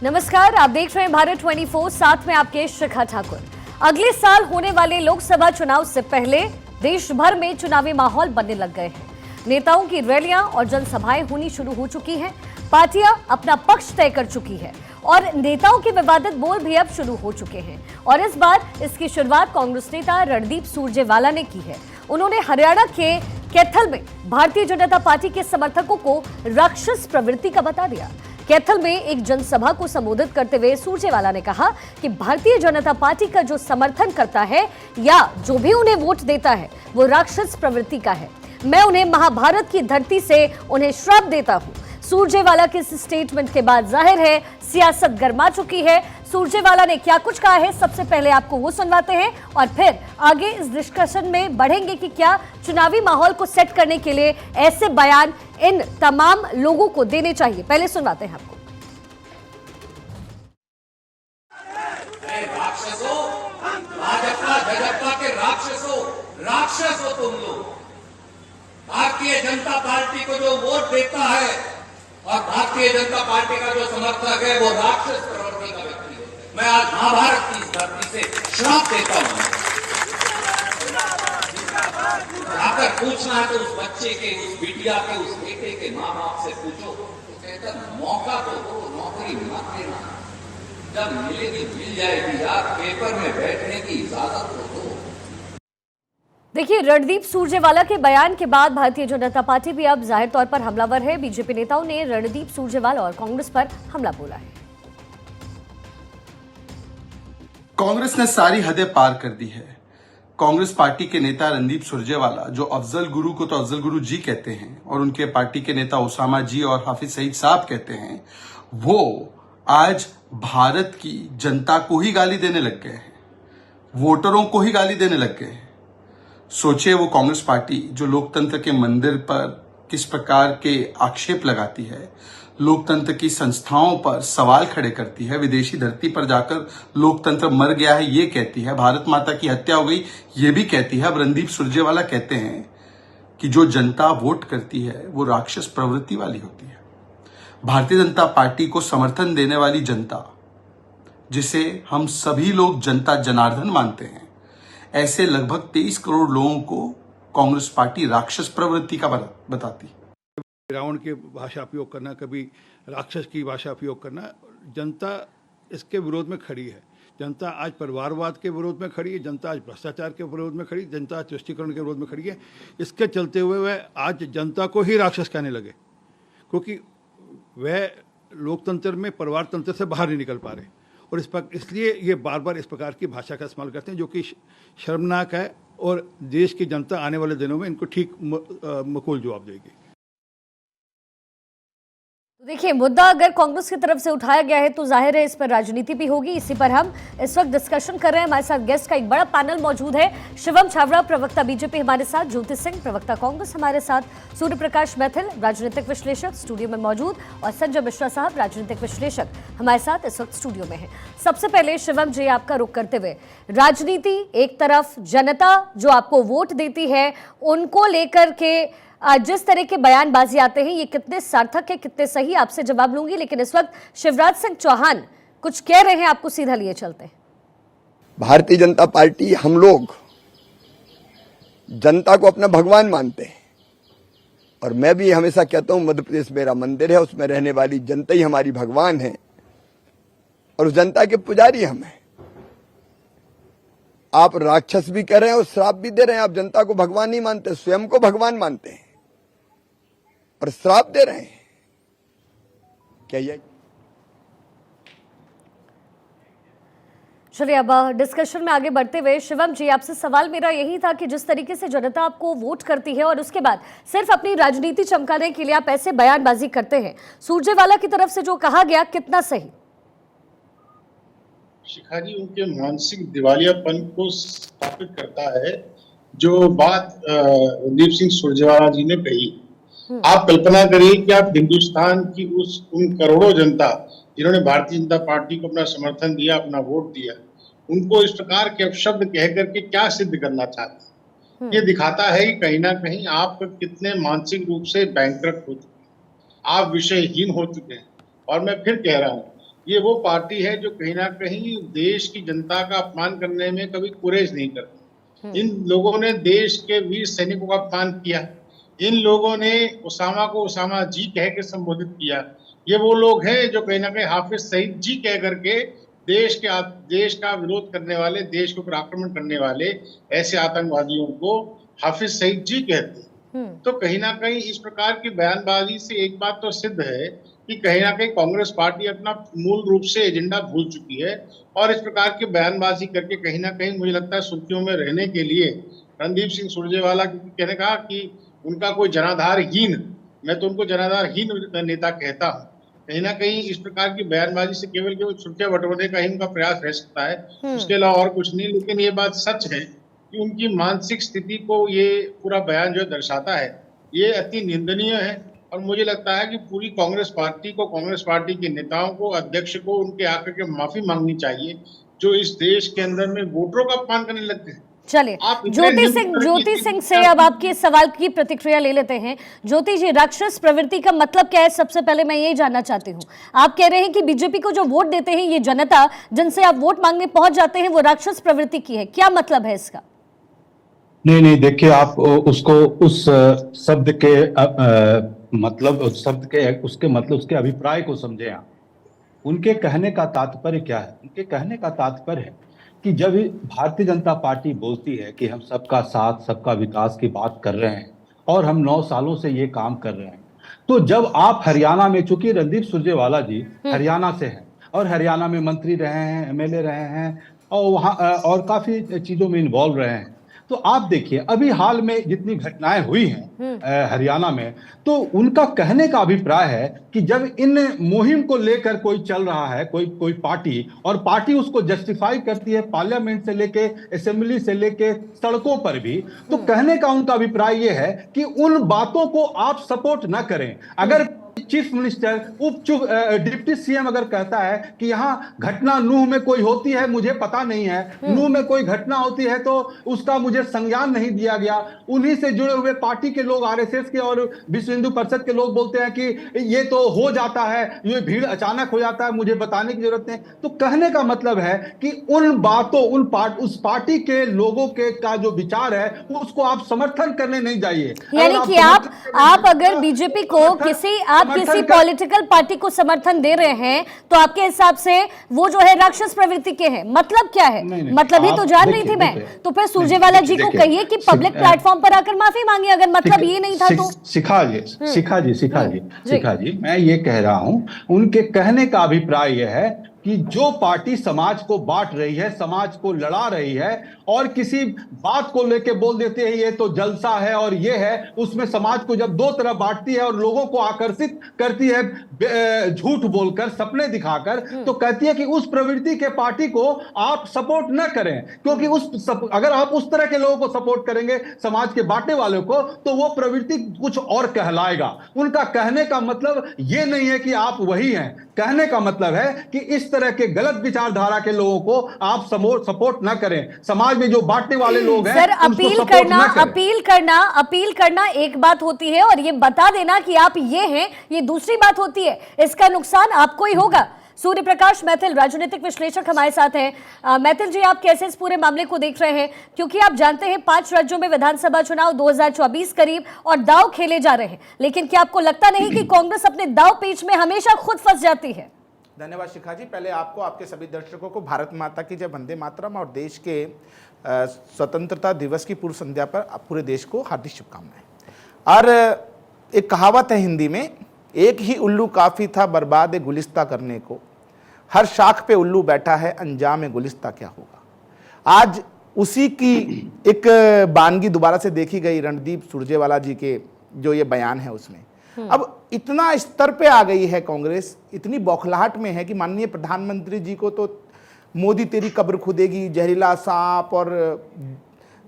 नमस्कार, आप देख रहे हैं भारत 24, साथ में आपके शिखा ठाकुर। अगले साल होने वाले लोकसभा चुनाव से पहले देश भर में चुनावी माहौल बनने लग गए हैं। नेताओं की रैलियां और जनसभाएं होनी शुरू हो चुकी हैं। पार्टियां अपना पक्ष तय कर चुकी है और नेताओं के विवादित बोल भी अब शुरू हो चुके हैं। और इस बार इसकी शुरुआत कांग्रेस नेता रणदीप सुरजेवाला ने की है। उन्होंने हरियाणा के कैथल में भारतीय जनता पार्टी के समर्थकों को राक्षस प्रवृत्ति का बता दिया। कैथल में एक जनसभा को संबोधित करते हुए सुरजेवाला ने कहा कि भारतीय जनता पार्टी का जो समर्थन करता है या जो भी उन्हें वोट देता है वो राक्षस प्रवृत्ति का है। मैं उन्हें महाभारत की धरती से उन्हें श्राप देता हूं। सुरजेवाला के इस स्टेटमेंट के बाद जाहिर है सियासत गर्मा चुकी है। सुरजेवाला ने क्या कुछ कहा है, सबसे पहले आपको वो सुनवाते हैं और फिर आगे इस डिस्कशन में बढ़ेंगे कि क्या चुनावी माहौल को सेट करने के लिए ऐसे बयान इन तमाम लोगों को देने चाहिए। पहले सुनवाते हैं आपको। राक्षसों, भाजपा के राक्षस हो तुम लोग। भारतीय जनता पार्टी को जो वोट देता है और भारतीय जनता पार्टी का जो समर्थक है वो राक्षस प्रवृत्ति का व्यक्ति है। मैं आज महाभारत की इस धरती से श्राप देता हूं। अगर पूछना है तो उस बच्चे के, उस बिटिया के, उस बेटे के माँ बाप से पूछो। तो कहता मौका तो दो, नौकरी मत देना। जब मिलेगी मिल जाएगी यार, पेपर में बैठने की इजाजत तो दो। देखिए, रणदीप सुरजेवाला के बयान के बाद भारतीय जनता पार्टी भी अब जाहिर तौर पर हमलावर है। बीजेपी नेताओं ने रणदीप सुरजेवाला और कांग्रेस पर हमला बोला है। कांग्रेस ने सारी हदें पार कर दी है। कांग्रेस पार्टी के नेता रणदीप सुरजेवाला, जो अफजल गुरु को तो अफजल गुरु जी कहते हैं और उनके पार्टी के नेता ओसामा जी और हाफिज सईद साहब कहते हैं, वो आज भारत की जनता को ही गाली देने लग गए हैं, वोटरों को ही गाली देने लग गए हैं। सोचिए, वो कांग्रेस पार्टी जो लोकतंत्र के मंदिर पर किस प्रकार के आक्षेप लगाती है, लोकतंत्र की संस्थाओं पर सवाल खड़े करती है, विदेशी धरती पर जाकर लोकतंत्र मर गया है ये कहती है, भारत माता की हत्या हो गई ये भी कहती है। अब रणदीप सुरजेवाला कहते हैं कि जो जनता वोट करती है वो राक्षस प्रवृत्ति वाली होती है। भारतीय जनता पार्टी को समर्थन देने वाली जनता, जिसे हम सभी लोग जनता जनार्दन मानते हैं, ऐसे लगभग 23 करोड़ लोगों को कांग्रेस पार्टी राक्षस प्रवृत्ति का बताती है। रावण की भाषा उपयोग करना, कभी राक्षस की भाषा उपयोग करना, जनता इसके विरोध में खड़ी है। जनता आज परिवारवाद के विरोध में खड़ी है, जनता आज भ्रष्टाचार के विरोध में खड़ी है, जनता तुष्टीकरण के विरोध में खड़ी है। इसके चलते हुए वह आज जनता को ही राक्षस कहने लगे, क्योंकि वह लोकतंत्र में परिवार तंत्र से बाहर नहीं निकल पा रहे और इसलिए ये बार बार इस प्रकार की भाषा का इस्तेमाल करते हैं, जो कि शर्मनाक है और देश की जनता आने वाले दिनों में इनको ठीक मकूल जवाब देगी। देखिए, मुद्दा अगर कांग्रेस की तरफ से उठाया गया है तो जाहिर है इस पर राजनीति भी होगी। इसी पर हम इस वक्त डिस्कशन कर रहे हैं। हमारे साथ गेस्ट का एक बड़ा पैनल मौजूद है। शिवम छावड़ा, प्रवक्ता बीजेपी, हमारे साथ ज्योति सिंह, प्रवक्ता कांग्रेस, हमारे साथ सूर्य प्रकाश मैथिल, राजनीतिक विश्लेषक स्टूडियो में मौजूद, और संजय मिश्रा साहब, राजनीतिक विश्लेषक, हमारे साथ इस वक्त स्टूडियो में है। सबसे पहले शिवम जी, आपका रुख करते हुए, राजनीति एक तरफ, जनता जो आपको वोट देती है उनको लेकर के जिस तरह के बयानबाजी आते हैं, ये कितने सार्थक है, कितने सही, आपसे जवाब लूंगी। लेकिन इस वक्त शिवराज सिंह चौहान कुछ कह रहे हैं, आपको सीधा लिए चलते हैं। भारतीय जनता पार्टी, हम लोग जनता को अपना भगवान मानते हैं और मैं भी हमेशा कहता हूं मध्य प्रदेश मेरा मंदिर है, उसमें रहने वाली जनता ही हमारी भगवान है और उस जनता के पुजारी हम हैं। आप राक्षस भी कह रहे हैं और श्राप भी दे रहे हैं। आप जनता को भगवान नहीं मानते, स्वयं को भगवान मानते हैं और श्राप दे रहे हैं। क्या ये? चलिए, अब डिस्कशन में आगे बढ़ते हुए शिवम जी, आपसे सवाल मेरा यही था कि जिस तरीके से जनता आपको वोट करती है और उसके बाद सिर्फ अपनी राजनीति चमकाने के लिए आप ऐसे बयानबाजी करते हैं, सुरजेवाला की तरफ से जो कहा गया कितना सही? शिखा जी, उनके मानसिक दिवालियापन को स्थापित करता है जो बात रणदीप सिंह सुरजेवाला जी ने कही। आप कल्पना करिए कि आप हिंदुस्तान की उन करोड़ों जनता जिन्होंने भारतीय जनता पार्टी को अपना समर्थन दिया, अपना वोट दिया, उनको इस प्रकार के अपशब्द कह करके क्या सिद्ध करना चाहते हैं। ये दिखाता है कि कहीं ना कहीं आप कितने मानसिक रूप से बैंकरप्ट हो चुके हैं, आप विषयहीन हो चुके हैं। और मैं फिर कह रहा हूँ, ये वो पार्टी है जो कहीं ना कहीं देश की जनता का अपमान करने में कभी गुरेज नहीं करती। इन लोगों ने देश के वीर सैनिकों का अपमान किया। इन लोगों ने उसामा को उसामा जी कह के संबोधित किया। ये वो लोग हैं जो कहीं ना कहीं हाफिज सईद जी कह करके देश का विरोध करने वाले, देश के ऊपर आक्रमण करने वाले ऐसे आतंकवादियों को हाफिज सईद जी कहते हैं। तो कहीं ना कहीं इस प्रकार की बयानबाजी से एक बात तो सिद्ध है कि कहीं ना कहीं कांग्रेस पार्टी अपना मूल रूप से एजेंडा भूल चुकी है और इस प्रकार की बयानबाजी करके कहीं ना कहीं मुझे लगता है सुर्खियों में रहने के लिए रणदीप सिंह सुरजेवाला कहने कहा कि उनका कोई जनाधारहीन, मैं तो उनको जनाधारहीन नेता कहता हूँ। कहीं ना कहीं इस प्रकार की बयानबाजी से केवल सुर्खियां बटोरने का ही उनका प्रयास रह सकता है, उसके अलावा और कुछ नहीं। लेकिन ये बात सच है कि उनकी मानसिक स्थिति को ये पूरा बयान जो दर्शाता है, ये अति निंदनीय है। और मुझे लगता है कि पूरी कांग्रेस पार्टी को, कांग्रेस पार्टी के नेताओं को, अध्यक्ष को उनके आकर के माफी मांगनी चाहिए जो इस देश के अंदर में वोटरों का अपमान करने लगते हैं। चलिए, आप इतने ज्योति सिंह से अब आपके सवाल की प्रतिक्रिया ले लेते हैं। ज्योति जी, राक्षस प्रवृत्ति का मतलब क्या है? सबसे पहले मैं ये जानना चाहती हूँ। आप कह रहे हैं कि बीजेपी को जो वोट देते हैं ये जनता, जिनसे आप वोट मांगने पहुंच जाते हैं, वो राक्षस प्रवृत्ति की है, क्या मतलब है इसका? नहीं, देखिए, आप उसको उस शब्द के मतलब उस शब्द के उसके मतलब उसके अभिप्राय को समझे। आप उनके कहने का तात्पर्य क्या है? उनके कहने का तात्पर्य है कि जब भारतीय जनता पार्टी बोलती है कि हम सबका साथ, सबका विकास की बात कर रहे हैं और हम 9 सालों से ये काम कर रहे हैं, तो जब आप हरियाणा में, चूंकि रणदीप सुरजेवाला जी हरियाणा से हैं और हरियाणा में मंत्री रहे हैं, एमएलए रहे हैं और वहाँ और काफी चीजों में इन्वॉल्व रहे हैं, तो आप देखिए अभी हाल में जितनी घटनाएं हुई हैं हरियाणा में, तो उनका कहने का अभिप्राय है कि जब इन मुहिम को लेकर कोई चल रहा है, कोई पार्टी, और पार्टी उसको जस्टिफाई करती है पार्लियामेंट से लेके असेंबली से लेके सड़कों पर भी, तो कहने का उनका अभिप्राय यह है कि उन बातों को आप सपोर्ट ना करें। अगर चीफ मिनिस्टर, डिप्टी सीएम अगर कहता है कि यहाँ घटना नूह में कोई होती है, मुझे पता नहीं है, नूह में कोई घटना होती है तो उसका मुझे संज्ञान नहीं दिया गया, उन्हीं से जुड़े हुए पार्टी के लोग, आरएसएस के और विश्व हिंदू परिषद के लोग बोलते हैं कि ये तो हो जाता है, ये भीड़ अचानक हो जाता है, मुझे बताने की जरूरत नहीं। तो कहने का मतलब है कि उन बातों, उस पार्टी के लोगों के का जो विचार है उसको आप समर्थन करने नहीं जाइए। यानी कि आप अगर बीजेपी को किसी पॉलिटिकल पार्टी को समर्थन दे रहे हैं तो आपके हिसाब से वो जो है राक्षस प्रवृत्ति के हैं, मतलब क्या है? नहीं, मतलब ही तो जान रही थी मैं। तो फिर सुरजेवाला जी को कहिए कि पब्लिक प्लेटफॉर्म पर आकर माफी मांगिए, अगर मतलब ये नहीं था तो। शिखा जी, मैं ये कह रहा हूं, उनके कहने का अभिप्राय यह है कि जो पार्टी समाज को बांट रही है, समाज को लड़ा रही है और किसी बात को लेके बोल देती है ये तो जलसा है और ये है, उसमें समाज को जब दो तरफ बांटती है और लोगों को आकर्षित करती है झूठ बोलकर, सपने दिखाकर, तो कहती है कि उस प्रवृत्ति के पार्टी को आप सपोर्ट न करें, क्योंकि अगर आप उस तरह के लोगों को सपोर्ट करेंगे, समाज के बांटने वालों को, तो वो प्रवृत्ति कुछ और कहलाएगा। उनका कहने का मतलब ये नहीं है कि आप वही हैं, कहने का मतलब है कि इस तरह के गलत विचारधारा के लोगों को आप सपोर्ट ना करें। समाज में जो बांटने वाले लोग हैं, सर, अपील करना एक बात होती है और ये बता देना कि आप ये हैं, ये दूसरी बात होती है। इसका नुकसान आपको ही होगा। सूर्य प्रकाश मैथिल, राजनीतिक विश्लेषक, हमारे साथ हैं। मैथिल जी, आप कैसे इस पूरे मामले को देख रहे हैं? क्योंकि आप जानते हैं 5 राज्यों में विधानसभा चुनाव 2024 करीब और दांव खेले जा रहे हैं, लेकिन क्या आपको लगता नहीं कि कांग्रेस अपने दांव पेच में हमेशा खुद फंस जाती है? धन्यवाद शिखा जी। पहले आपको, आपके सभी दर्शकों को भारत माता की जय, वंदे मातरम और देश के स्वतंत्रता दिवस की पूर्व संध्या पर पूरे देश को हार्दिक शुभकामनाएं। और एक कहावत है हिंदी में, एक ही उल्लू काफी था बर्बाद गुलिस्ता करने को, हर शाख पे उल्लू बैठा है अंजाम गुलिस्ता क्या होगा। आज उसी की एक बानगी दोबारा से देखी गई रणदीप सुरजेवाला जी के जो ये बयान है उसमें। अब इतना स्तर पे आ गई है कांग्रेस, इतनी बौखलाहट में है कि माननीय प्रधानमंत्री जी को तो मोदी तेरी कब्र खुदेगी, जहरीला सांप और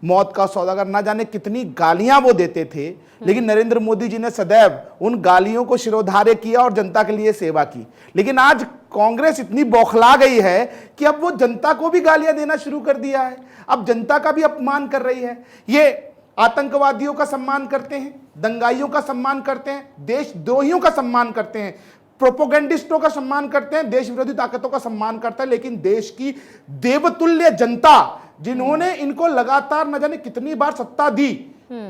मौत का सौदागर, ना जाने कितनी गालियां वो देते थे, लेकिन नरेंद्र मोदी जी ने सदैव उन गालियों को शिरोधार्य किया और जनता के लिए सेवा की। लेकिन आज कांग्रेस इतनी बौखला गई है कि अब वो जनता को भी गालियां देना शुरू कर दिया है, अब जनता का भी अपमान कर रही है। ये आतंकवादियों का सम्मान करते हैं, दंगाइयों का सम्मान करते हैं, देशद्रोहियों का सम्मान करते हैं, प्रोपोगेंडिस्टों का सम्मान करते हैं, देश विरोधी ताकतों का सम्मान करते हैं, लेकिन देश की देवतुल्य जनता जिन्होंने इनको लगातार न जाने कितनी बार सत्ता दी,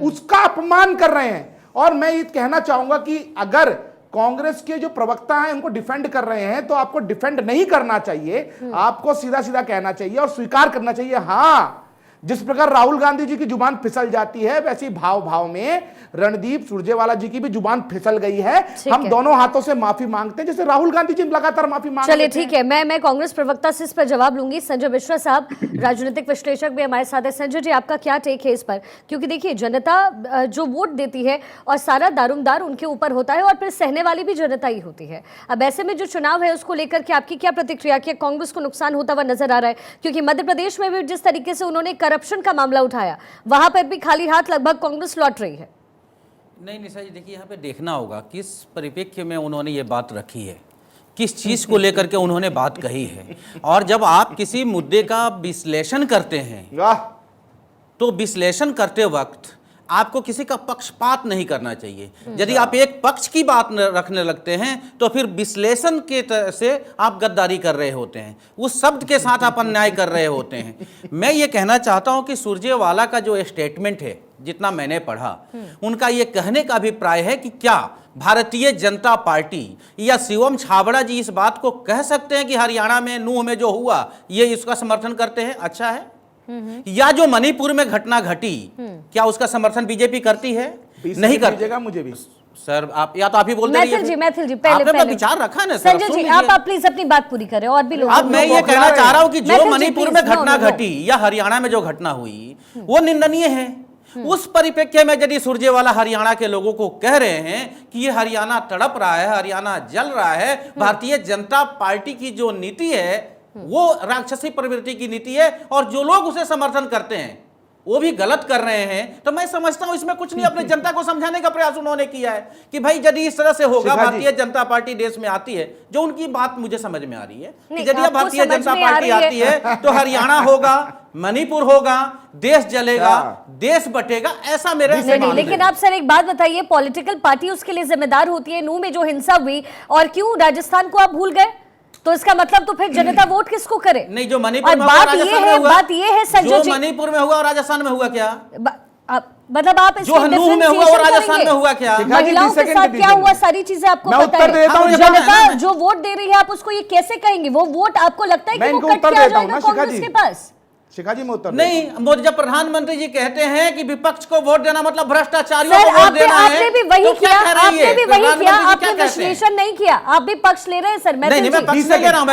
उसका अपमान कर रहे हैं। और मैं ये कहना चाहूंगा कि अगर कांग्रेस के जो प्रवक्ता हैं उनको डिफेंड कर रहे हैं तो आपको डिफेंड नहीं करना चाहिए, आपको सीधा सीधा कहना चाहिए और स्वीकार करना चाहिए, हां जिस प्रकार राहुल गांधी जी की जुबान फिसल जाती है वैसी भाव भाव में रणदीप सुरजेवाला जी की भी जुबान फिसल गई है। हम दोनों हाथों से माफी मांगते हैं जैसे राहुल गांधी जी लगातार माफी मांग। चलिए ठीक है, मैं कांग्रेस प्रवक्ता से इस पर जवाब लूंगी। संजय मिश्रा साहब राजनीतिक विश्लेषक भी हमारे साथ है। संजय जी, आपका क्या टेक है इस पर? क्योंकि देखिए, जनता जो वोट देती है और सारा दारोमदार उनके ऊपर होता है और फिर सहने वाली भी जनता ही होती है। अब ऐसे में जो चुनाव है उसको लेकर के आपकी क्या प्रतिक्रिया? क्या कांग्रेस को नुकसान होता हुआ नजर आ रहा है? क्योंकि मध्य प्रदेश में भी जिस तरीके से उन्होंने करप्शन का मामला उठाया, वहां पर भी खाली हाथ लगभग कांग्रेस लौट रही है। नहीं निशा जी, देखिए यहाँ पे देखना होगा किस परिप्रेक्ष्य में उन्होंने ये बात रखी है, किस चीज़ को लेकर के उन्होंने बात कही है। और जब आप किसी मुद्दे का विश्लेषण करते हैं तो विश्लेषण करते वक्त आपको किसी का पक्षपात नहीं करना चाहिए। यदि आप एक पक्ष की बात रखने लगते हैं तो फिर विश्लेषण के तरह से आप गद्दारी कर रहे होते हैं, उस शब्द के साथ आप अन्याय कर रहे होते हैं। मैं ये कहना चाहता हूं कि सुरजेवाला का जो स्टेटमेंट है, जितना मैंने पढ़ा, उनका ये कहने का अभिप्राय है कि क्या भारतीय जनता पार्टी या शिवम छाबड़ा जी इस बात को कह सकते हैं कि हरियाणा में नूह में जो हुआ ये इसका समर्थन करते हैं? अच्छा है। या जो मणिपुर में घटना घटी, क्या उसका समर्थन बीजेपी करती है? नहीं करती। मुझे भी सर, आप या तो आप ही बोलते रहिए। मैथिल जी पहले विचार रखा ना संजय जी, आप प्लीज अपनी बात पूरी करें और भी लोग। अब मैं ये कहना चाह रहा हूं कि जो मणिपुर में घटना घटी या हरियाणा में जो घटना हुई वो निंदनीय है। उस परिप्रेक्ष्य में यदि सुरजेवाला हरियाणा के लोगों को कह रहे हैं कि ये हरियाणा तड़प रहा है, हरियाणा जल रहा है, भारतीय जनता पार्टी की जो नीति है वो राक्षसी प्रवृत्ति की नीति है और जो लोग उसे समर्थन करते हैं वो भी गलत कर रहे हैं, तो मैं समझता हूं इसमें कुछ नहीं, अपने जनता को समझाने का प्रयास उन्होंने किया है कि भाई यदि इस तरह से होगा, भारतीय जनता पार्टी देश में आती है, जो उनकी बात मुझे समझ में आ रही है कि यदि भारतीय जनता पार्टी आती है तो हरियाणा होगा, मणिपुर होगा, देश जलेगा, देश बटेगा, ऐसा मेरे नहीं। लेकिन आप सर एक बात बताइए, पॉलिटिकल पार्टी उसके लिए जिम्मेदार होती है। नूह में जो हिंसा हुई और क्यों राजस्थान को आप भूल गए? तो इसका मतलब तो फिर जनता वोट किसको करे? नहीं, जो मणिपुर में हुआ, बात ये है संजय जी, मणिपुर में हुआ और राजस्थान में हुआ क्या? मतलब आप जो नूह में हुआ और राजस्थान में हुआ क्या? महिलाओं के साथ क्या हुआ, सारी चीजें आपको पता है। जनता जो वोट दे रही है आप उसको ये कैसे कहेंगे? वो वोट आपको लगता है कि वो कट के आ जाएगा कांग्रेस के पास? शिखा जी, मैं उत्तर नहीं, जब प्रधानमंत्री जी कहते हैं कि विपक्ष को वोट देना मतलब भ्रष्टाचारियों को वोट देना है, आपने भी वही किया, आपने भी वही किया, आपने विश्लेषण नहीं किया, आप भी पक्ष ले रहे हैं सर। मैं नहीं, मैं पक्ष ले रहा हूं।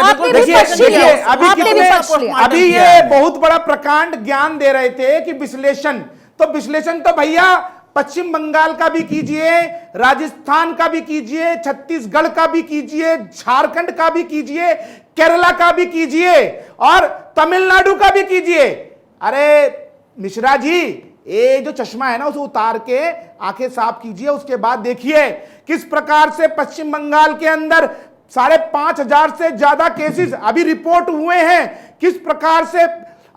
अभी ये बहुत बड़ा प्रकांड ज्ञान दे रहे थे कि विश्लेषण तो भैया पश्चिम बंगाल का भी कीजिए, राजस्थान का भी कीजिए, छत्तीसगढ़ का भी कीजिए, झारखंड का भी कीजिए, केरला का भी कीजिए और तमिलनाडु का भी कीजिए। अरे मिश्रा जी, ये जो चश्मा है ना उसे उतार के आंखें साफ कीजिए, उसके बाद देखिए किस प्रकार से पश्चिम बंगाल के अंदर 5,500 से ज्यादा केसेस अभी रिपोर्ट हुए हैं। किस प्रकार से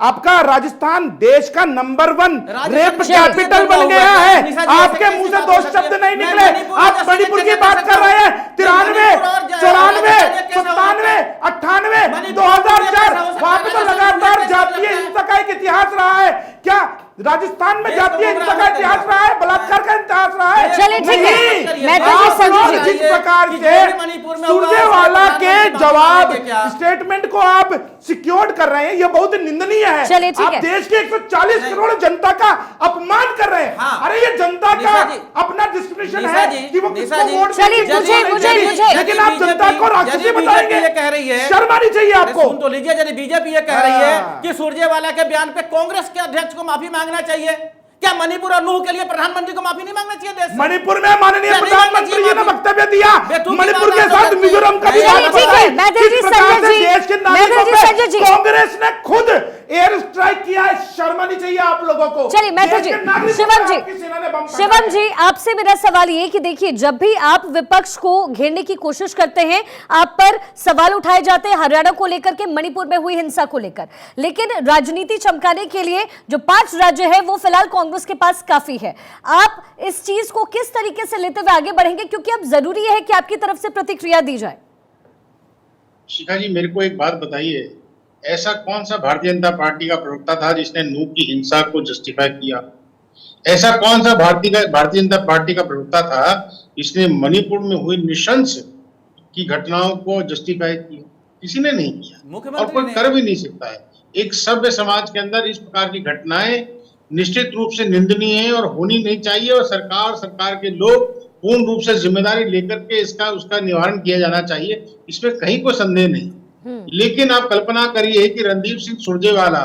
आपका राजस्थान देश का नंबर 1 रेप कैपिटल बन गया है। आपके मुंह से 2 शब्द नहीं निकले, आप मणिपुर की बात कर रहे हैं। 93, 94, 97, 98, 2004 वहां पे तो लगातार जातीय हिंसा का एक इतिहास रहा है। क्या राजस्थान में जातीय हिंसा का इतिहास रहा है, बलात्कार का इतिहास रहा है? चलिए ठीक है, जिस प्रकार से सुरजेवाला के जवाब स्टेटमेंट को आप सिक्योर्ड कर रहे हैं, ये बहुत निंदनीय है। आप देश के 140 करोड़ जनता का अपमान कर रहे हैं। अरे ये जनता का अपना डिस्क्रिप्शन है कि वो किसको वोट देगी, लेकिन आप जनता को राक्षसी बताएंगे। कह रही है, शर्म आनी चाहिए आपको। सुन तो लीजिए, यदि बीजेपी ये कह रही है कि सुरजेवाला के बयान पे कांग्रेस के अध्यक्ष को माफी मांगना चाहिए, क्या मणिपुर और नूह के लिए प्रधानमंत्री को माफी नहीं मांगना चाहिए? देश मणिपुर में माननीय प्रधानमंत्री जी ने वक्तव्य दिया, मणिपुर के साथ मिजोरम का भी देश के नागरिकों पे कांग्रेस ने खुद एयर स्ट्राइक किया है, शर्म आनी चाहिए आप लोगों को। चलिए मैथिल जी, देश के नागरिकों शिवम पर जी, आपकी सेना ने बम फेंका शिवम है। जी, आपसे मेरा सवाल ये कि देखिए, जब भी आप विपक्ष को घेरने की कोशिश करते हैं, आप पर सवाल उठाए जाते हैं हरियाणा को लेकर के, मणिपुर में हुई हिंसा को लेकर, लेकिन राजनीति चमकाने के लिए जो 5 राज्य है वो फिलहाल कांग्रेस के पास काफी है। आप इस चीज को किस तरीके से लेते हुए आगे बढ़ेंगे, क्योंकि अब जरूरी है कि आपकी तरफ से प्रतिक्रिया दी जाए। शिखा जी, मेरे को एक बात बताइए, ऐसा कौन सा भारतीय जनता पार्टी का प्रवक्ता था जिसने नूह की हिंसा को जस्टिफाई किया? ऐसा कौन सा भारतीय जनता पार्टी का प्रवक्ता था जिसने मणिपुर में हुई नृशंस की घटनाओं को जस्टिफाई किया? किसी ने नहीं किया, मुख्यमंत्री और कोई ने- कर भी नहीं सकता है। एक सभ्य समाज के अंदर इस प्रकार की घटनाएं निश्चित रूप से निंदनीय है और होनी नहीं चाहिए, और सरकार के लोग पूर्ण रूप से जिम्मेदारी लेकर के उसका निवारण किया जाना चाहिए, इसमें कहीं कोई संदेह नहीं। लेकिन आप कल्पना करिए कि रणदीप सिंह सुरजेवाला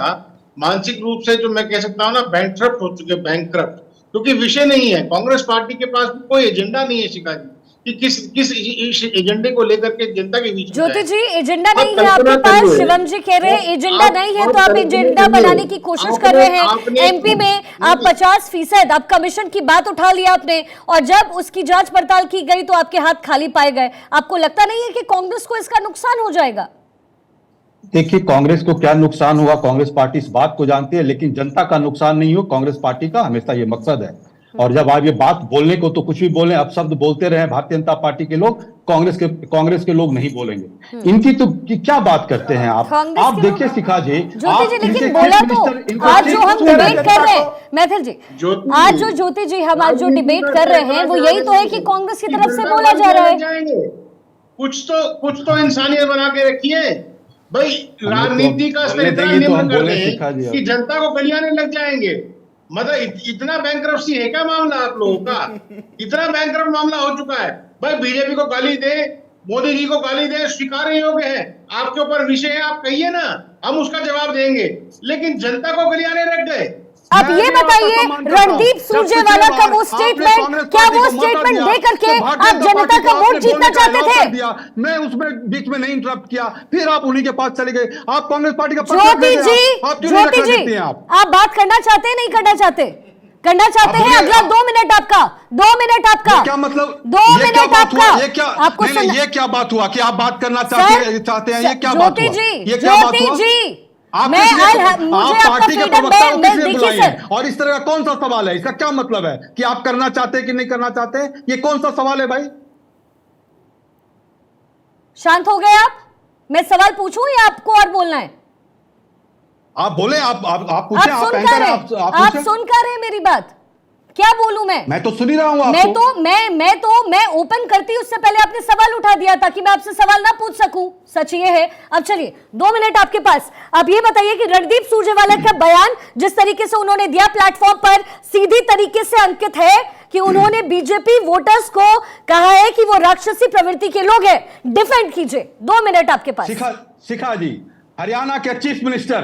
मानसिक रूप से, जो मैं कह सकता हूं ना, बैंकक्रप्ट हो चुके, बैंकक्रप्ट, क्योंकि विषय नहीं है। कांग्रेस पार्टी के पास कोई एजेंडा नहीं है शिखा जी, कि किस एजेंडे को लेकर के जनता के बीच में ज्योति जाए। जी, एजेंडा आप नहीं है आपके कल्पना पास, करिए। शिवम जी कह रहे हैं एजेंडा आप- नहीं है, आप तो आप कल्पना एजेंडा करिए। बनाने की कोशिश कर आपने- रहे हैं। आपने- एमपी में आप 50%, आप कमीशन की बात उठा लिया आपने, और जब उसकी जांच पड़ताल की गई तो आपके हाथ खाली पाए गए। आपको लगता नहीं है कि कांग्रेस को इसका नुकसान हो जाएगा? देखिए, कांग्रेस को क्या नुकसान हुआ, कांग्रेस पार्टी इस बात को जानती है, लेकिन जनता का नुकसान नहीं हो, कांग्रेस पार्टी का हमेशा ये मकसद है। और जब आप ये बात बोलने को तो कुछ भी बोले, अपशब्द बोलते रहे भारतीय जनता पार्टी के लोग, कांग्रेस के लोग नहीं बोलेंगे। इनकी तो क्या बात करते हैं आप कांग्रेस के देखिए लोग- शिखा जी, ज्योति जी, इनके लेकिन चीफ बोला तो मिनिस्टर- इनके आज चीफ जो हम मिनिस्टर डिबेट कर रहे हैं मैथिल जी, ज्योति जी, आज जो ज्योति जी हम आज जो डिबेट कर रहे हैं वो यही तो है कि कांग्रेस की तरफ से बोला जा रहा है। कुछ तो इंसानियत बना के रखिए भाई। राजनीति का स्तर बोलने इतना देंगे तो हम निम्न कर बोले शिखा जी दें अब। कि जनता को गलियाने लग जाएंगे। मतलब इतना बैंकरप्सी है क्या मामला आप लोगों का? इतना बैंकरप्ट मामला हो चुका है भाई। बीजेपी को गाली दे, मोदी जी को गाली दे, स्वीकार योग्य है। आपके ऊपर विषय है, आप कहिए ना, हम उसका जवाब देंगे, लेकिन जनता को गलियाने लग गए। अब ये बताइए, रणदीप सुरजेवाला का वो स्टेटमेंट, क्या वो स्टेटमेंट दे करके आप जनता का वोट जीतना चाहते थे? मैं उसमें बीच में नहीं इंटरप्ट किया, फिर आप उन्हीं के पास चले गए। आप कांग्रेस पार्टी का ज्योति जी, आप बात करना चाहते हैं, नहीं करना चाहते? करना चाहते हैं? अगला 2 मिनट आपका, 2 मिनट आपका, क्या मतलब? 2 मिनट आपका। ये क्या आपको नहीं, ये क्या बात हुआ कि आप बात करना चाहते हैं? ये क्या बात हुआ? ये क्या बात हुआ? ज्योति जी, आप मैं किस लिए- मुझे आप आपका पार्टी के फ्रीडम प्रवक्ता को मैं किस लिए देखिए बुलाए सर, हैं? और इस तरह का कौन सा सवाल है? इसका क्या मतलब है कि आप करना चाहते हैं कि नहीं करना चाहते हैं? ये कौन सा सवाल है भाई? शांत हो गए आप? मैं सवाल पूछूं या आपको और बोलना है? आप बोले, आप पूछे, आप आप सुन एंकर कर हैं, रहे, आप पूछे। सुन कर रहे मेरी बात? क्या बोलूं मैं तो सुन ही रहा हूं मैं आपको। मैं ओपन करती उससे पहले आपने सवाल उठा दिया ताकि मैं आपसे सवाल ना पूछ सकूं। सच ये है। अब चलिए, 2 मिनट आपके पास। अब ये बताइए कि रणदीप सुरजेवाला का बयान जिस तरीके से उन्होंने दिया प्लेटफॉर्म पर, सीधी तरीके से अंकित है कि उन्होंने बीजेपी वोटर्स को कहा है कि वो राक्षसी प्रवृत्ति के लोग हैं। डिफेंड कीजिए, 2 मिनट आपके पास। शिखा जी, हरियाणा के चीफ मिनिस्टर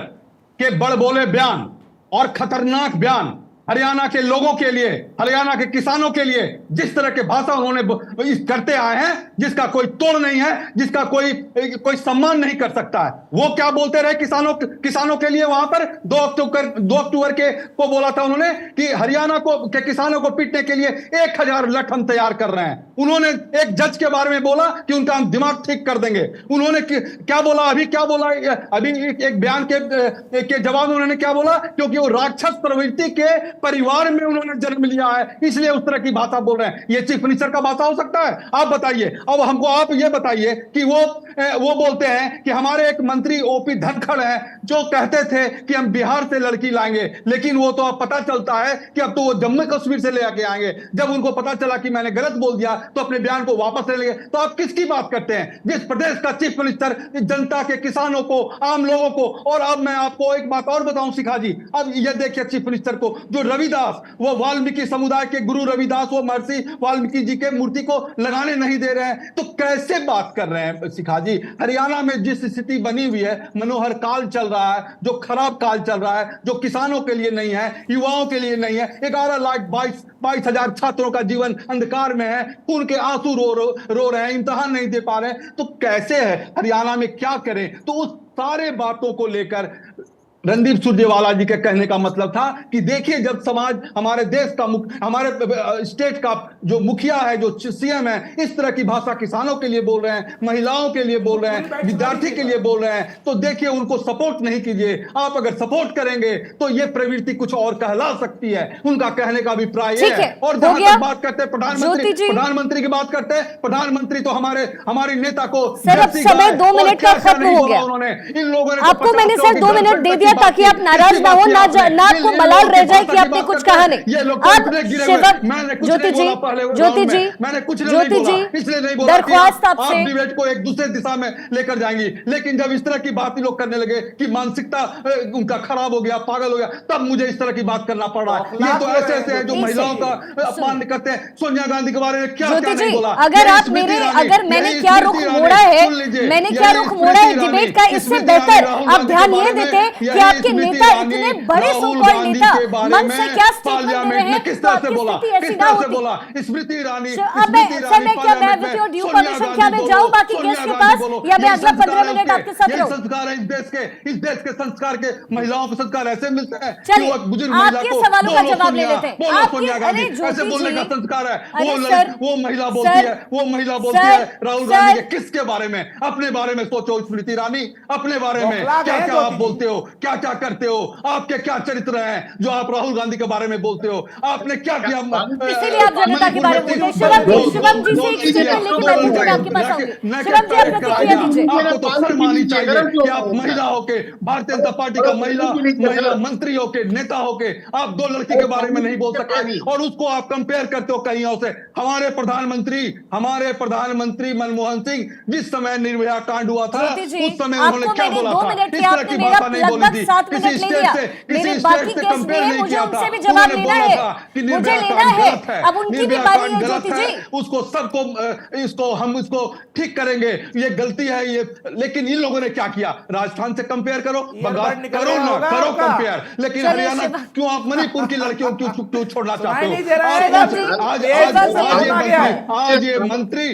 के बड़बोले बयान और खतरनाक बयान हरियाणा के लोगों के लिए, हरियाणा के किसानों के लिए जिस तरह के भाषा उन्होंने करते आए हैं, जिसका कोई तोड़ नहीं है, जिसका कोई सम्मान नहीं कर सकता है। वो क्या बोलते रहे किसानों के लिए वहां पर 2 अक्टूबर को बोला था उन्होंने कि हरियाणा के किसानों को पीटने के लिए 1000 लठ हम तैयार कर रहे हैं। उन्होंने एक जज के बारे में बोला कि उनका हम दिमाग ठीक कर देंगे। उन्होंने क्या बोला, अभी क्या बोला, अभी एक बयान के जवाब में उन्होंने क्या बोला, क्योंकि वो राक्षस प्रवृत्ति के परिवार में उन्होंने जन्म लिया है, इसलिए उस तरह की भाषा बोल रहे हैं। ये चीफ मिनिस्टर का भाषा हो सकता है? आप बताइए। अब हमको आप ये बताइए कि वो बोलते हैं कि हमारे एक मंत्री ओपी धनखड़ हैं जो कहते थे कि हम बिहार से लड़की लाएंगे, लेकिन वो तो अब पता चलता है कि अब तो वो जम्मू कश्मीर से ले आके आएंगे। जब उनको पता चला कि मैंने गलत बोल दिया तो अपने बयान को वापस ले लिए। तो आप किसकी बात करते हैं? जिस प्रदेश का चीफ मिनिस्टर जनता के, किसानों को, आम लोगों को। और अब मैं आपको एक बात और बताऊं शिखा जी, अब ये देखिए चीफ मिनिस्टर को, जो रविदास, वो वाल्मीकि समुदाय के गुरु रविदास, वो महर्षि वाल्मीकि जी के मूर्ति को लगाने नहीं दे रहे हैं, तो कैसे बात कर रहे हैं शिखा जी? हरियाणा में जिस स्थिति बनी हुई है, मनोहर काल चल रहा है, जो खराब काल चल रहा है, जो किसानों के लिए नहीं है, युवाओं के लिए नहीं है, 11,22,000 छात्रों का जीवन अंधकार में है, खून के आंसू रो रहे हैं, इम्तिहान नहीं दे पा रहे हैं, तो कैसे है? हरियाणा में क्या करें? तो उस सारे बातों को लेकर रणदीप सुरजेवाला जी के कहने का मतलब था कि देखिए, जब समाज हमारे देश का हमारे स्टेट का जो मुखिया है, जो सीएम है, इस तरह की भाषा किसानों के लिए बोल रहे हैं, महिलाओं के लिए बोल रहे हैं, विद्यार्थी के लिए बोल रहे हैं, तो देखिए उनको सपोर्ट नहीं कीजिए। आप अगर सपोर्ट करेंगे तो ये प्रवृत्ति कुछ और कहला सकती है। उनका कहने का अभिप्राय ये है। और जहां तक बात करते हैं प्रधानमंत्री की बात करते हैं, प्रधानमंत्री तो हमारी नेता को सर अब समय 2 मिनट का खत्म हो गया। उन्होंने इन लोगों ने आपको मैंने सर 2 मिनट दे दिया ताकि आप नाराज ना हो, ना आपको मलाल रह जाए कि आपने कुछ कहा नहीं। अब शिवम ज्योति जी दरख्वास्त आपसे डिबेट को एक दूसरे दिशा में लेकर जाएंगी, लेकिन जब इस तरह की बात ही लोग करने लगे कि मानसिकता उनका खराब हो गया, पागल हो गया, तब मुझे इस तरह की बात करना पड़ रहा है। ये तो ऐसे हैं जो महिलाओं का अपमान करते हैं। सोनिया गांधी के बारे में क्या नहीं बोला। अगर मैंने क्या रुख मोड़ा है डिबेट का, इससे बेहतर आप ध्यान ये देते कि आपके नेता इतने बड़े सो कॉल्ड नेता मन से क्या स्टेटमेंट दे रहे हैं, किस तरह से बोला स्मृति ईरानी। क्या मैं जाऊं बाकी गेस्ट के पास, या मैं अगला 15 मिनट आपके साथ रहूं? संस्कार है इस देश के संस्कार के महिलाओं को संस्कार ऐसे मिलते हैं। चलिए आपके सवालों का जवाब ले लेते हैं। सोनिया गांधी ऐसे बोलने का संस्कार है। वो महिला बोलती है राहुल गांधी के किसके बारे में? अपने बारे में सोचो स्मृति ईरानी, अपने बारे में क्या क्या आप बोलते हो, क्या क्या करते हो, आपके क्या चरित्र हैं जो आप राहुल गांधी के बारे में बोलते हो? आपने क्या किया? इसीलिए आप जनता के बारे में बोलते हैं। शिवम जी से एक स्टेटमेंट लेके मैं बीच आपके पास आऊंगी। शिवम जी आप प्रतिक्रिया दीजिए। आपको तो शर्म आनी चाहिए कि आप महिला होके, भारतीय जनता पार्टी का महिला मंत्री होके, नेता होके, आप 2 लड़की के बारे में नहीं बोल सके और उसको आप कंपेयर करते हो कहीं और से। हमारे प्रधानमंत्री मनमोहन सिंह जिस समय निर्भया कांड हुआ था, उस समय उन्होंने क्या बोला था? इस तरह की भाषा नहीं बोली थी। किसी स्टेट से कंपेयर नहीं किया था। उन्होंने बोला था कि निर्भया कांड गलत है, निर्भया कांड गलत है, उसको सबको हम इसको ठीक करेंगे, ये गलती है ये। लेकिन इन लोगों ने क्या किया? राजस्थान से कंपेयर करो, बंगाल करो कंपेयर, लेकिन हरियाणा क्यों? आप मणिपुर की लड़कियों क्यों छोड़ना चाहते हो? आज ये मंत्री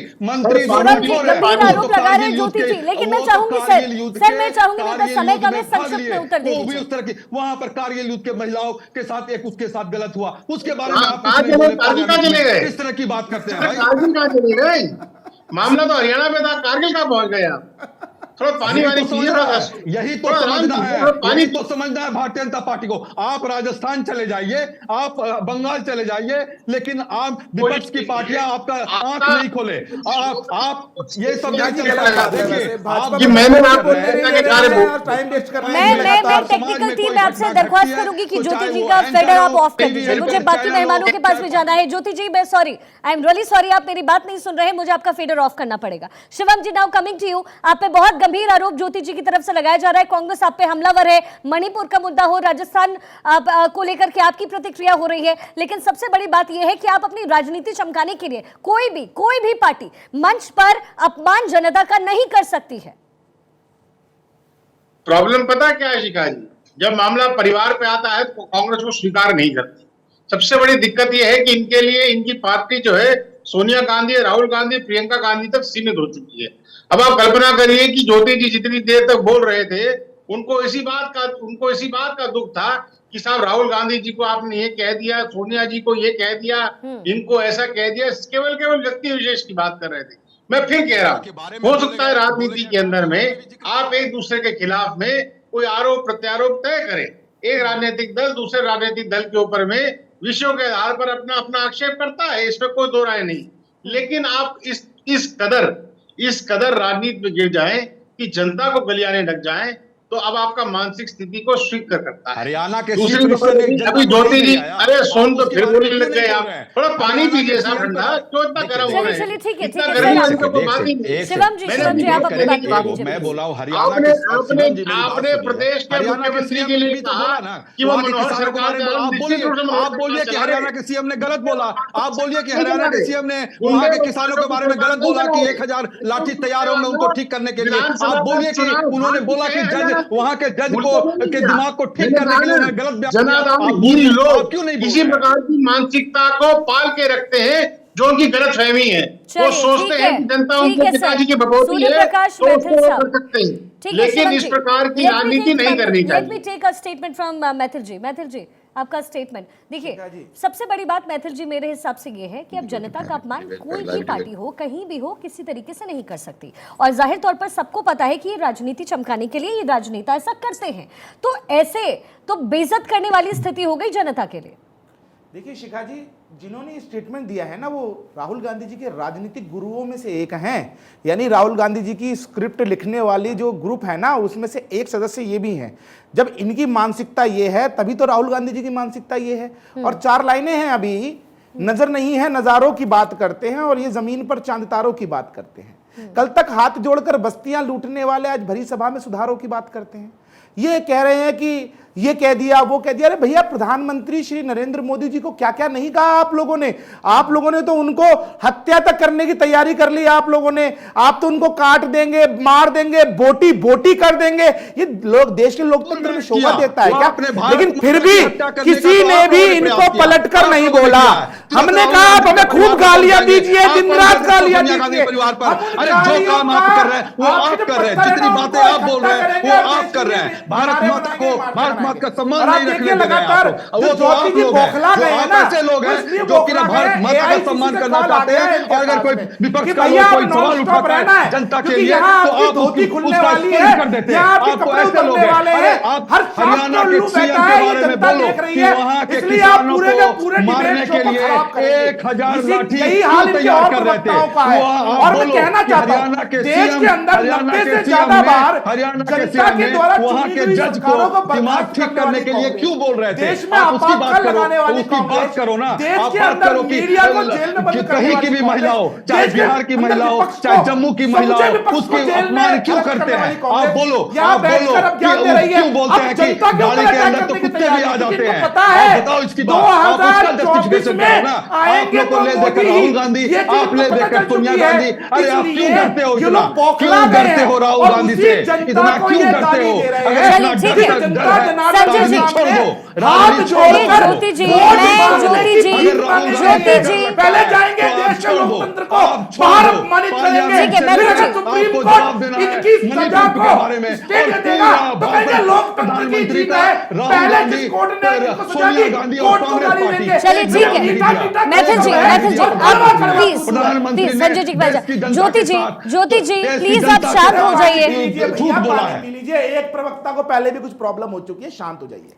आरोप लगा रहे हैं ज्योति जी, लेकिन मैं चाहूंगी सर मैं चाहूंगी मेरा समय कम है, संक्षिप्त में उत्तर दे दीजिए। उस तरह की वहां पर कारगिल युद्ध के महिलाओं के साथ उसके साथ गलत हुआ, उसके बारे में आप इस तरह की बात करते हैं भाई। कारगिल कहाँ चले गए? मामला तो हरियाणा में था, कारगिल कहाँ पहुंच गया? थोड़ा पानी वाली यही तो समझना है भारतीय जनता पार्टी को। आप राजस्थान चले जाइए, आप बंगाल चले जाइए, लेकिन आप विपक्ष की पार्टियां आपका आंख नहीं खोले। आप ये सब मैं टेक्निकल टीम में आपसे दरख्वास्त करूंगी कि ज्योति जी का फेडर आप ऑफ कर दीजिए, मुझे बाकी मेहमानों के पास भी जाना है। ज्योति जी मैं sorry, I am really sorry, आप मेरी बात नहीं सुन रहे हैं, मुझे आपका फेडर ऑफ करना पड़ेगा। शिवम जी नाउ कमिंग टू यू, आप पे बहुत गंभीर आरोप ज्योति जी की तरफ से लगाया जा रहा है, कांग्रेस आप पे हमलावर है, मणिपुर का मुद्दा हो, राजस्थान को लेकर के आपकी प्रतिक्रिया हो रही है, लेकिन सबसे बड़ी बात यह है कि आप अपनी राजनीति चमकाने के लिए कोई भी पार्टी मंच पर अपमान जनता का नहीं कर सकती है। प्रॉब्लम पता क्या है शिखा जी? जब मामला परिवार पे आता है तो कांग्रेस को स्वीकार नहीं करती। सबसे बड़ी दिक्कत यह है कि इनके लिए इनकी पार्टी जो है सोनिया गांधी, राहुल गांधी, प्रियंका गांधी तक सीमित हो चुकी है। अब आप कल्पना करिए कि ज्योति जी जितनी देर तक बोल रहे थे, उनको इसी बात का दुख था कि साहब राहुल गांधी जी को आपने ये कह दिया, सोनिया जी को ये कह दिया, इनको ऐसा कह दिया। केवल व्यक्ति विशेष की बात कर रहे थे। मैं फिर कह रहा हूं, हो सकता है राजनीति के अंदर में आप एक दूसरे के खिलाफ में कोई आरोप प्रत्यारोप तय करें। एक राजनीतिक दल दूसरे राजनीतिक दल के ऊपर में विषयों के आधार पर अपना आक्षेप करता है, इसमें कोई दो राय नहीं। लेकिन आप इस कदर राजनीति में गिर जाएं कि जनता को गलियाने लग जाएं, तो अब आपका मानसिक स्थिति को स्वीकार करता है। हरियाणा के दूसरी अभी ज्योति जी, अरे सोन तो फिर बोलने लग गए आप। थोड़ा पानी पीजिए साहब, ठंडा क्यों इतना गर्म हो रहे हैं? चलिए ठीक है शिवम जी आप अपनी बात कीजिए। मैं बोला हूं हरियाणा आपने प्रदेश के मुख्यमंत्री के लिए कहा कि वो मनोहर सरकार आप बोलिए कि हरियाणा के सीएम ने गलत बोला, आप बोलिए कि हरियाणा के सीएम ने वहां के किसानों के बारे में गलत बोला कि 1000 लाठी तैयार होंगे उनको ठीक करने के लिए। आप बोलिए कि उन्होंने बोला कि जज वहां के जज को के दिमाग को ठीक करने के लिए गलत जनाधार लोग किसी प्रकार की मानसिकता को पाल के रखते हैं जो उनकी गलतफहमी है। वो चलिए, सोचते ठीक हैं है, कि जनता ठीक उनके है पिताजी सर। की भगवती सूर्य है प्रकाश तो मैथिल उसको साहब। कर सकते हैं, ठीक है, लेकिन शिवम इस जी, प्रकार की let me राजनीति take नहीं some- करनी let me चाहिए। take a statement from Maithil जी। मैथिल जी, आपका स्टेटमेंट देखिए। सबसे बड़ी बात मैथिल जी मेरे हिसाब से ये है कि अब जनता का अपमान कोई भी पार्टी हो, कहीं भी हो, किसी तरीके से नहीं कर सकती। और जाहिर तौर पर सबको पता है कि ये राजनीति चमकाने के लिए ये राजनेता ऐसा करते हैं, तो ऐसे तो बेइज्जत करने वाली स्थिति हो गई जनता के लिए। देखिए शिखा जी, जिन्होंने स्टेटमेंट दिया है ना, वो राहुल गांधी जी के राजनीतिक गुरुओं में से एक हैं। यानी राहुल गांधी जी की स्क्रिप्ट लिखने वाली जो ग्रुप है ना, उसमें से एक सदस्य ये भी हैं। जब इनकी मानसिकता ये है, तभी तो राहुल गांधी जी की मानसिकता ये है। और 4 लाइनें हैं, अभी नजर नहीं है नजारों की बात करते हैं, और ये जमीन पर चांद तारों की बात करते हैं। कल तक हाथ जोड़कर बस्तियां लूटने वाले आज भरी सभा में सुधारों की बात करते हैं। ये कह रहे हैं कि ये कह दिया, वो कह दिया। अरे भैया, प्रधानमंत्री श्री नरेंद्र मोदी जी को क्या क्या नहीं कहा आप लोगों ने। आप लोगों ने तो उनको हत्या तक करने की तैयारी कर ली। आप लोगों ने, आप तो उनको काट देंगे, मार देंगे, बोटी बोटी कर देंगे। ये लोग, देश के लोकतंत्र में शोभा देता है क्या? लेकिन फिर भी किसी ने भी इनको पलटकर नहीं बोला। हमने कहा आप हमें खूब गालियां दीजिए, दिन रात गालियां दीजिए। परिवार पर अरे जो काम आप कर रहे हैं वो आप कर रहे हैं, जितनी बातें आप बोल रहे हैं वो आप कर रहे हैं। भारत माता को, भारत माता का सम्मान नहीं रखने दे रहे हैं आप। वो तो आप लोग हैं, जो आप ऐसे लोग हैं जो कि भारत माता का सम्मान करना चाहते हैं। और अगर कोई विपक्ष का लोग कोई सवाल उठाता है जनता के लिए, तो आप उसका स्पष्ट कर देते हैं। आपको ऐसे लोग हैं। अरे आप हरियाणा के सीएम के बारे में बोलो कि वहां के किसानों को मारने के लिए 1000 लाठी क्यों तैयार कर रहे थे। और मैं कहना चाहता हूं, देश के अंदर 90 से ज्यादा बार जनता के द्वारा वहां के जज को दिमाग ठीक करने के लिए क्यों बोल रहे थे। देश में आप उसकी बात करो, उसकी कांग्रेस, बात करो ना। देश आप के बात अंदर करो कि मीडिया को जेल में बंद करने कहीं की भी वाली महिला हो, कांग्रेस, चाहे देश के बिहार की अंदर महिला हो, विपक्ष चाहे को, जम्मू की महिला समूचे हो, विपक्ष उसकी को जेल में अपमान क्यों कैद करते करने वाली हैं। कांग्रेस आप बोलो, यहाँ आप बोलो बैठकर अब ज्ञान दे रही है। क्यों बोलते हैं कि जनता के गाड़ी ऊपर के अटैक अंदर तो करने की कुत्ते भी आ तैयारी, जाते इनको हैं। पता है आप बताओ इसकी बात, आप उसका जस्टिफिकेशन करो ना। आप लोग को ले देकर राहुल गांधी, आप ले देकर सोनिया गांधी। अरे आप क्यों डरते हो इतना, क्यों डरते हो राहुल गांधी से, इतना क्यों डरते हो। अगर इतना चलिए, ठीक है। डर है संजय जी, छोड़ दो, हाथ जोड़कर ज्योति जी, मैं ज्योति जी, ज्योति जी, पहले जाएंगे देश के लोकतंत्र को बाहर अपमानित करेंगे। ठीक है, मैं फिर भी- सुप्रीम कोर्ट इनकी सजा को स्टे दे देगा तो कहेंगे लोकतंत्र की जीत है। पहले जिस कोर्ट ने इनको सजा दी, कोर्ट को गाली देंगे। चलिए, ठीक है। मैथिल जी, आप प्लीज संजय जी ज्योति जी, ज्योति जी प्लीज आप शांत हो जाइए। झूठ बोला है। लीजिए, एक प्रवक्ता को पहले भी कुछ प्रॉब्लम हो चुकी है, शांत हो जाइए।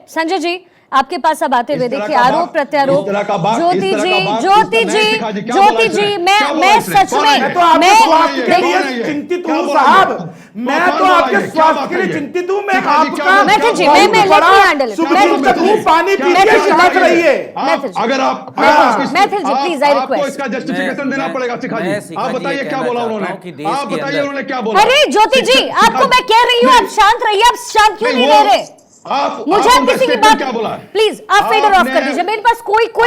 संजय जी आपके पास अब आते हुए देखिए आरोप प्रत्यारोप। ज्योति जी, मैं सच में, मैं तो आपके स्वास्थ्य के लिए चिंतित हूँ साहब। मैं तो आपके स्वास्थ्य के लिए चिंतित हूँ। मैं आपका मैथिल जी, मैं लेट मी हैंडल इट। पानी पीके शांत रहिए। अगर आप मैथिल जी प्लीज आई आपको रिक्वेस्ट। इसका जस्टिफिकेशन देना पड़ेगा शिखा जी। आप बताइए क्या बोला उन्होंने, आप बताइए उन्होंने क्या बोला। अरे ज्योति जी, आपको मैं कह रही हूँ आप शांत रहिए। आप शांत क्यों नहीं रह रहे? मुझे आप किसी की बात, प्लीज आप फेडर ऑफ कर दीजिए। मेरे पास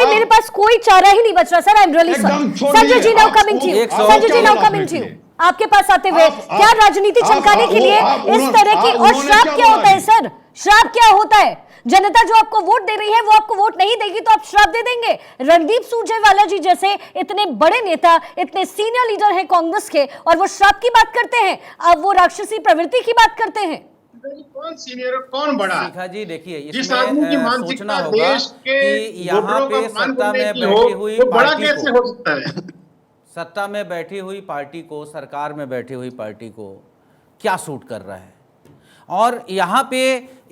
मेरे पास कोई चारा ही नहीं बच रहा sir. I am really sorry. Sanjay ji now coming to you. Sanjay ji now coming to you. आपके पास आते हुए क्या राजनीति चमकाने के लिए इस तरह की, और श्राप क्या होता है सर? श्राप क्या होता है? जनता जो आपको वोट दे रही है वो आपको वोट नहीं देगी तो आप श्राप दे देंगे। रणदीप सुरजेवाला जी जैसे इतने बड़े नेता, इतने सीनियर लीडर हैं कांग्रेस के, और वो श्राप की बात करते हैं, अब वो राक्षसी प्रवृत्ति की बात करते हैं। कौन सीनियर कौन बड़ा? शिखा जी देखिए, जिस आदमी की मानसिकता देश के कि यहाँ वोटरों पे का मान सत्ता करने में की हो, बैठी हुई वो बड़ा पार्टी कैसे को, हो सकता है? सत्ता में बैठी हुई पार्टी को, सरकार में बैठी हुई पार्टी को क्या सूट कर रहा है। और यहाँ पे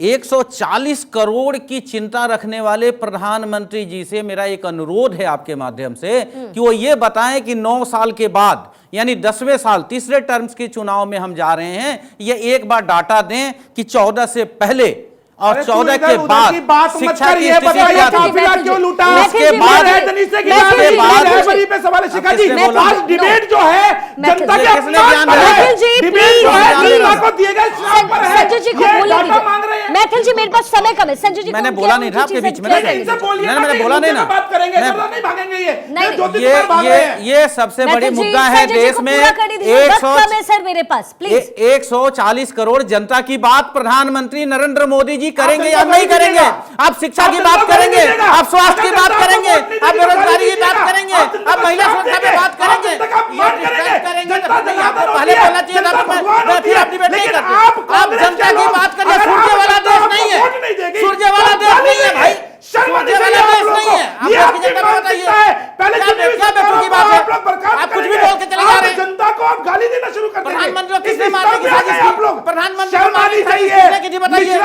140 करोड़ की चिंता रखने वाले प्रधानमंत्री जी से मेरा एक अनुरोध है आपके माध्यम से कि वो ये बताएं कि 9 साल के बाद, यानी 10वें साल, तीसरे टर्म्स के चुनाव में हम जा रहे हैं, ये एक बार डाटा दें कि 14 से पहले और 14 के बाद शिक्षा की स्थिति क्या थी। क्यों लूटा? उसके बाद सवाल शिखा जी, आज डिबेट जो है जनता के संजय जी को बोलने दीजिए। मैथिल जी मेरे पास समय कम है। संजय जी मैंने बोला नहीं था आपके बीच में, मैंने बोला नहीं ना। बात करेंगे, नहीं भागेंगे। ये सबसे बड़ी मुद्दा है देश में। 140 करोड़ जनता की बात प्रधानमंत्री नरेंद्र मोदी जी करेंगे या नहीं करेंगे? आप शिक्षा की बात करेंगे, आप स्वास्थ्य की बात करेंगे, आप बेरोजगारी की बात करेंगे, अब महिला सुरक्षा पे बात करेंगे, करेंगे तो पहले बोलना चाहिए था, मैं फिर आप डिबेट नहीं करते। आप जनता की बात करिए, सूर्य वाला देश नहीं है, सूर्य वाला देश नहीं है भाई, सूर्य वाला देश नहीं है। आप देश की जनता को बताइए क्या बेटू की बात है, आप कुछ भी बोल के चले जा रहे हैं। जनता को आप गाली देना शुरू कर देंगे। प्रधानमंत्री को किसने मारने की साजिश की? प्रधानमंत्री को मारने की साजिश किसने की? बताइए।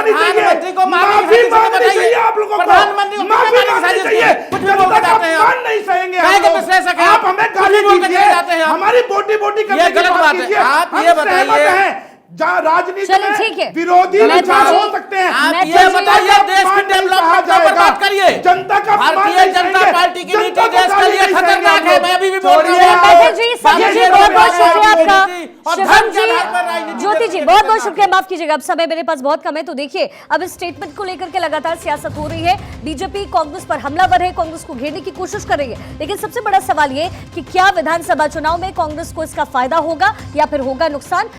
प्रधानमंत्री को मारने की साजिश बताइए। प्रधानमंत्री को मारने की साजिश की? कुछ भी बोल के जाते हैं आप, नहीं सहेंगे काहे के विश्लेषक हैं आप, हमें गाली बोल के चले जाते हैं आप, हमारी बोटी बोटी करने ये गलत बात है। आप ये बताइए, जहाँ राजनीति में विरोधी विचार हो सकते हैं, आप ये बताइए देश की डेवलपमेंट पर बात करिए। जनता का भारतीय जनता पार्टी की नीति देश के लिए खतरनाक है, मैं अभी भी बोल रहा हूँ। मैथिल जी, संजय जी, बहुत बहुत शुक्रिया आपका। शिवम जी, ज्योति जी, बहुत बहुत शुक्रिया। माफ कीजिएगा, अब समय मेरे पास बहुत कम है। तो देखिए, अब इस स्टेटमेंट को लेकर के लगातार सियासत हो रही है। बीजेपी कांग्रेस पर हमलावर है, कांग्रेस को घेरने की कोशिश कर रही है, लेकिन सबसे बड़ा सवाल ये कि क्या विधानसभा चुनाव में कांग्रेस को इसका फायदा होगा या फिर होगा नुकसान।